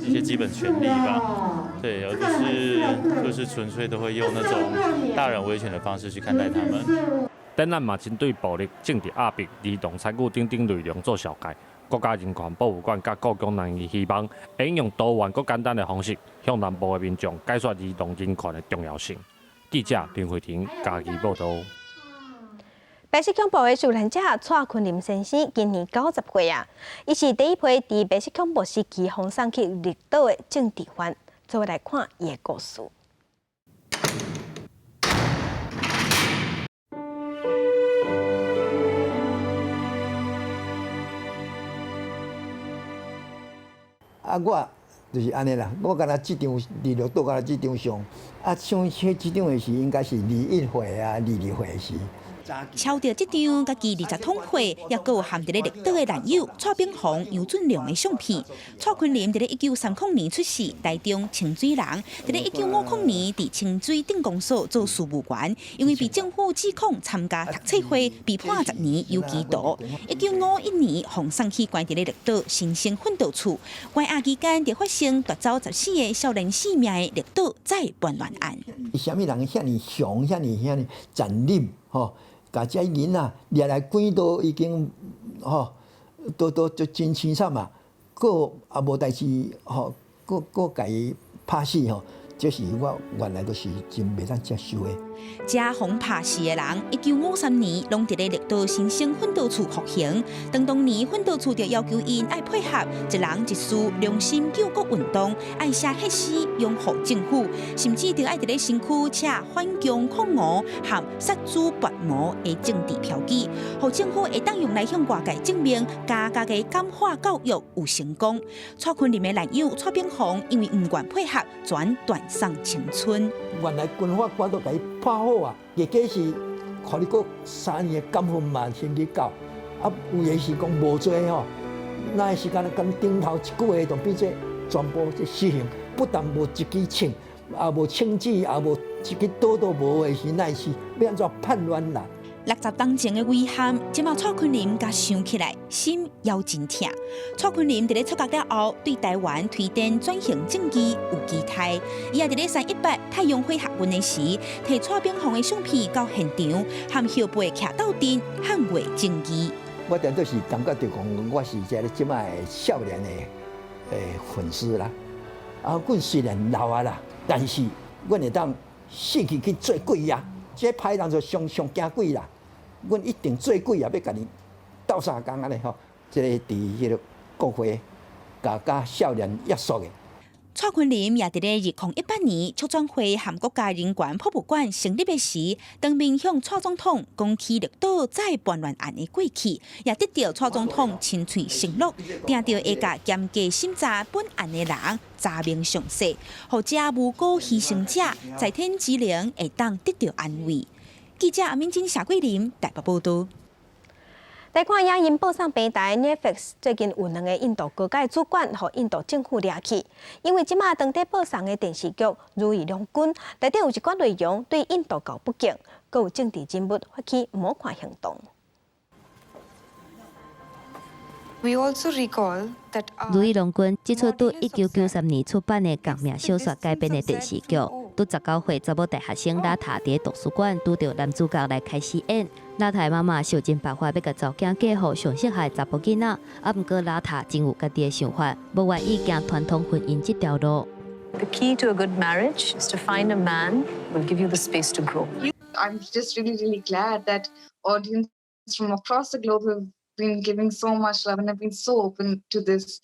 一些基本权利吧，对，而不是就是纯粹都会用那种大人威权的方式去看待他们。展览嘛针对暴力、政治压迫、儿童参与等等内容做小解。国家人权博物馆甲故宫南院希望会用多元、佮简单的方式，向南部的民众解说儿童人权的重要性。记者林慧婷家己报道。白色恐怖的受难者蔡坤林先生今年90岁啊，伊是第一批伫白色恐怖时期轰送去绿岛的政治犯。做来看伊的故事。我就是安尼啦，我敢若即场伫绿岛，敢若即场上，像即场的是应该是21岁啊，22岁的时。超到这张家己20桶货，也有含伫咧绿岛的男友蔡炳宏、杨俊良的相片。蔡坤林伫咧1930年出世，台中清水人。伫咧1950年伫清水镇公所做事务员，因为被政府指控参加读册会，被判10年有期徒。1951年洪送去关伫咧绿岛新生奋斗处，关押期间就发生夺走14个少年性命的绿岛再叛乱案。啥物人遐尼凶，遐尼残忍，吼？甲遮囡仔掠来关都已经都真凄惨嘛，佫也无代志佫家己拍死吼，这是我原来都是真袂当接受的。遮红拍死的人，1953年拢伫咧绿岛新生奋斗处服刑。当年奋斗处就要求因爱配合一人一事良心救国运动，爱写血诗拥护政府，甚至就爱伫咧身躯写反共抗俄和杀猪拔毛的政治标记，互政府会当用来向外界证明家嘅感化教育有成功。蔡坤林的男友蔡炳宏因为唔愿配合，转断送青春。原来军法官都甲伊判好啊，结果是看你过3年的监分嘛，先去到，有的是讲无做吼，那时间跟顶头一句话就变做全部这死刑，不但无一支枪，也无枪支，也无一支刀都无的是，那是要安怎判乱人？60当前的遗憾，即马蔡坤林甲想起来，心要真痛。蔡坤林伫咧出国了后，对台湾推展转型正义有期待。伊也伫咧318太阳会学运的时，摕蔡炳宏的相片到现场，和后辈徛斗阵捍卫正义。我当作是感觉着讲，我是即个即摆少年的粉丝啦。阮虽然老啊啦，但是阮会当死去做鬼啊！这歹人就上惊鬼啦。阮一定做鬼也要甲你斗相共安尼吼，即个伫迄个国会甲少年约束的。蔡坤林也伫咧2018年促转会和国家人权博物馆成立的时，当面向蔡总统讲起绿岛再叛乱案的过去，也得到蔡总统亲嘴承诺，定着会甲严格审查本案的人查明详细，或者无辜牺牲者在天之灵会当得到安慰。记者阿敏珍、夏桂林台北报道。来看影音报上平台 Netflix 最近有2个印度国家主管和印度政府抓去，因为即马当地报上的电视剧《如意郎君》内底有一寡内容对印度搞不敬，佮有政治人物发起无看行动。如意郎君这出对1993年出版的革命小说改编的电视剧，拄19岁查某大学生拉塔伫图书馆拄到男主角来开始演。拉塔的妈妈想尽办法要甲查囝嫁互上适合的查甫囡仔，啊，毋过拉塔真有家己的想法，无愿意行传统婚姻这条路。The key to a good marriage is to find a man who will give you the space to grow. I'm just really glad that audience from across the globe have been giving so much love and have been so open to this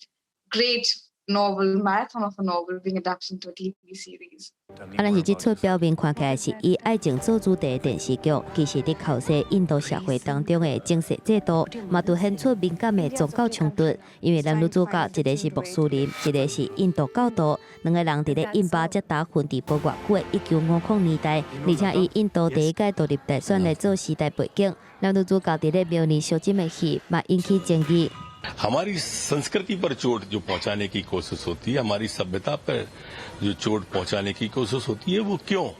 great novel, marathon of a novel being adapted into a TV series. 但是这出表面看起来是以爱情做主题的电视剧，其实伫考察印度社会当中的政治制度，嘛凸显出敏感的宗教冲突。因为男女主角一个是穆斯林，一个是印度教徒，两个人伫咧印巴捷达分治无偌久的1950年代，而且以印度第一届独立大选来做时代背景。男女主角伫咧庙里烧金的戏，嘛引起争议。 हमारी संस्कृति पर चोट जो पहुंचाने की कोशिश होती है, हमारी सभ्यता पर जो चोट पहुंचाने की कोशिश होती है, वो क्यों?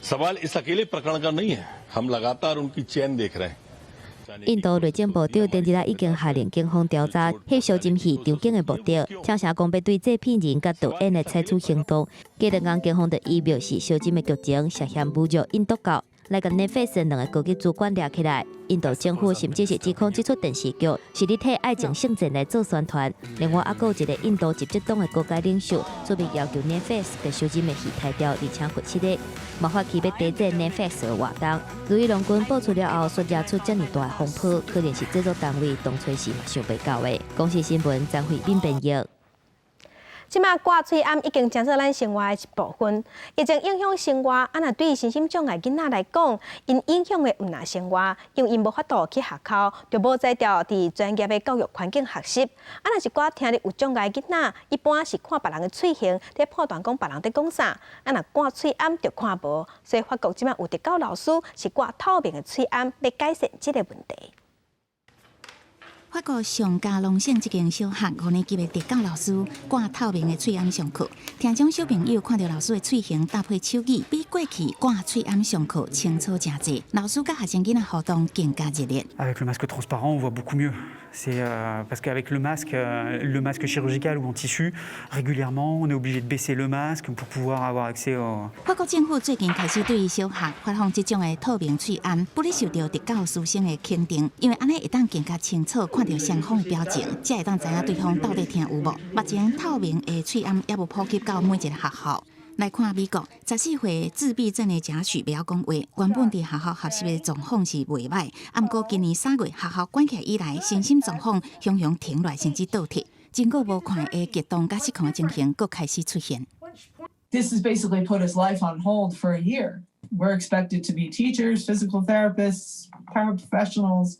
सवाल इस अकेले प्रकरण का नहीं है, हम लगातार उनकी चेन देख रहे हैं। 印度内政部长前日已经下令警方调查迄烧金戏场景的目的，请社工要对制片人甲导演的采取行动。过2天，警方就以表示烧金的剧情涉嫌侮辱印度教。 来甲 Netflix 2个高级主管抓起来，印度政府甚至是指控这出电视剧是伫替爱情圣战来做宣传。另外，还有一个印度集集党的国家领袖准备要求 Netflix 甲收金的戏抬掉，而且罚7个，嘛发起要抵制 Netflix 的活动。如意郎君爆出了后，所惹出这么大的风波，可能是制作单位当初是嘛想袂到的。公视新闻张慧敏编译。 即马挂嘴暗已经成做咱生活的一部分，疫情影响生活，若对身心障碍囡仔来讲，因影响的毋若生活，因为因无法度去学校，就无在调伫专业的教育环境学习。若是我听你有障碍囡仔，一般是看别人的嘴型，在判断讲别人在讲啥。若挂嘴暗就看无，所以法国即马有特教老师是挂透明的嘴暗，要改善即个问题。 法国上加隆省一间小学5年级的特教老师挂透明的喙暗上课，听讲小朋友看到老师的喙型搭配手语，比过去挂喙暗上课清楚真侪。老师甲学生囡仔互动更加热烈。Avec le masque transparent, on voit beaucoup mieux. C'est parce qu'avec le masque chirurgical ou en tissu, régulièrement, on est obligé de baisser le masque pour pouvoir avoir accès au. 法国政府最近开始对小学发放这种的透明喙暗，不哩受到特教师生的肯定，因为安尼会当更加清楚看到双方的表情，才会当知影对方到底听有无。目前透明的喙暗也无普及到每一个学校。 来看美国，14岁自闭症的贾许袂晓讲话，原本伫学校学习的状况是袂歹，啊，毋过今年3月学校关起来以来，身心状况常常停落甚至倒退，经过无看的激动甲失控的情形，佫开始出现。This has basically put his life on hold for a year. We're expected to be teachers, physical therapists, paraprofessionals.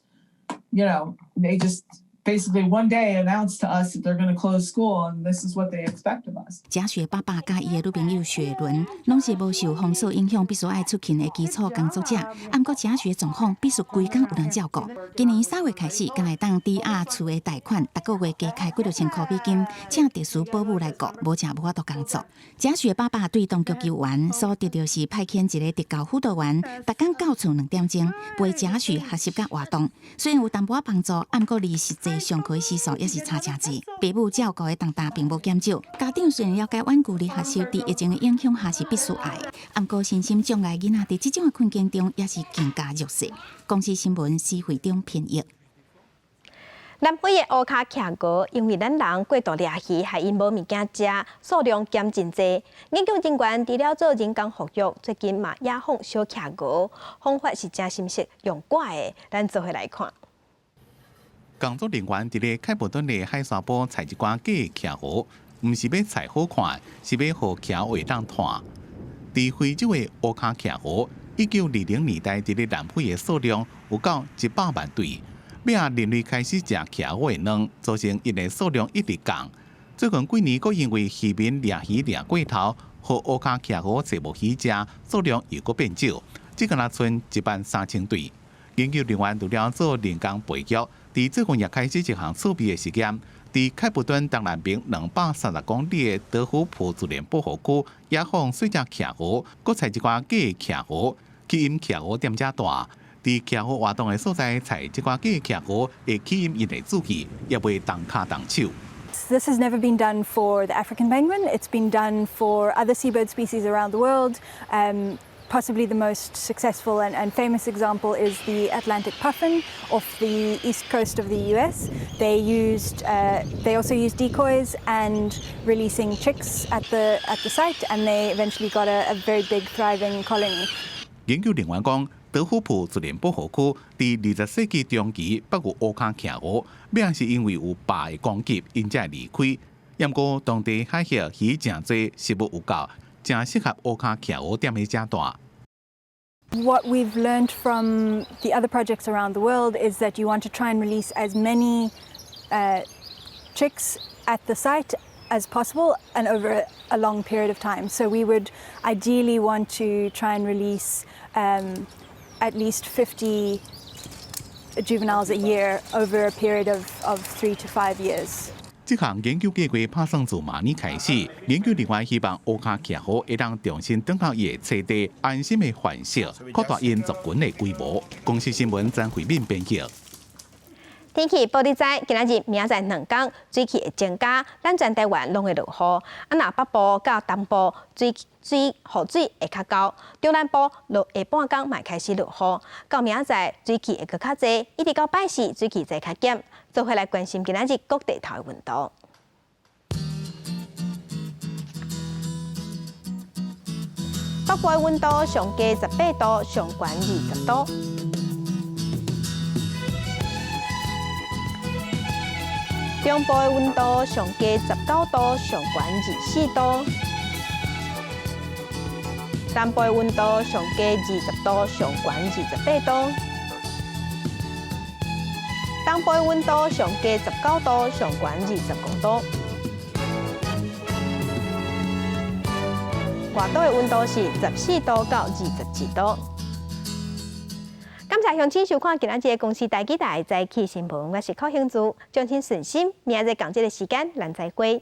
You know, they just basically one day announced to us that they're going to close school, and this is what they expect of us. 贾雪爸爸甲伊的女朋友雪伦，拢是无受封锁影响，必须爱出勤的基础工作者。啊，毋过贾雪状况必须规工有人照顾。今年3月开始，敢来当抵押厝的贷款，逐个月加开几6000块美金，请特殊保姆来顾，无正无法度工作。贾雪爸爸对当局求援，所得到是派遣一个特教辅导员，逐工到厝2点钟，陪贾雪学习甲活动。虽然有淡薄仔帮助，啊，毋过离实际上课的时数也是差真济。父母照顾的重担并无减少，家长虽然了解阮距离学习伫疫情的影响下是必须爱，啊，毋过身心障碍囡仔伫即种的困境中也是更加弱势。公视新闻施慧中编译。南非的乌卡徛鹅，因为咱人过度掠鱼，害因无物件食，数量减真济。研究人员除了做人工复育，最近嘛也放小徛鹅，方法是真心实用怪的，咱做伙来看。工作人员伫咧开普敦的海沙坡采一寡假徛鹅，毋是要采好看，是要互徛会当团。伫非洲的乌卡徛鹅，1920年代伫咧南非的数量有到100万对。要人类开始食徛鹅的卵，造成因的数量一直降。最近几年，佫因为渔民掠鱼掠过头，互乌卡徛鹅找无鱼食，数量又佫变少，只敢若剩13000对。研究人员除了做人工培育，伫最近也开始一项趣味的实验。伫开普敦东南边230公里的德福普自然保护区，也放细只骑鹅，搁采一寡假的骑鹅，起因骑鹅点遮大。伫骑鹅活动的所在，采一寡假的骑鹅，会起因因的注意，也袂动脚动手。This has never been done for the African penguin. It's been done for other seabird species around the world. Possibly the most successful and famous example is the Atlantic puffin off the east coast of the US. They also used decoys and releasing chicks at the site, and they eventually got a very big thriving colony. 研究人员讲，德福普自然保护区伫20世纪中期捌有乌骹骑鹅，也是因为有豹的攻击，因才离开。不过当地海蟹鱼真多，食物有够，正适合乌骹骑鹅点的遮大。What we've learned from the other projects around the world is that you want to try and release as many chicks at the site as possible and over a long period of time. So we would ideally want to try and release at least 50 juveniles a year over a period of 3 to 5 years. 这项研究计划打算自明年开始，研究人员希望乌骹骑鹅会当重新登到伊的栖地，安心的繁殖，扩大因族群的规模。公司新闻张惠敏编辑。天气报你知，今仔日、明仔载2天水气会增加，咱全台湾拢会落雨。若北部到东部雨水会较高，中南部落下半天嘛开始落雨。到明仔载水气会搁较济，一直到拜四水气再较减。做回来关心今仔日各地头的温度。北部的温度上低18度，上悬20度。中部的温度上低19度，上悬24度。南部的温度上低20度，上悬28度。东部的温度上低19度，上悬25度。外岛的温度是14度到27度。感谢乡亲收看今仔日的公司台记台早起新闻，我是柯兴珠，将请顺心，明仔日同一个时间咱再会。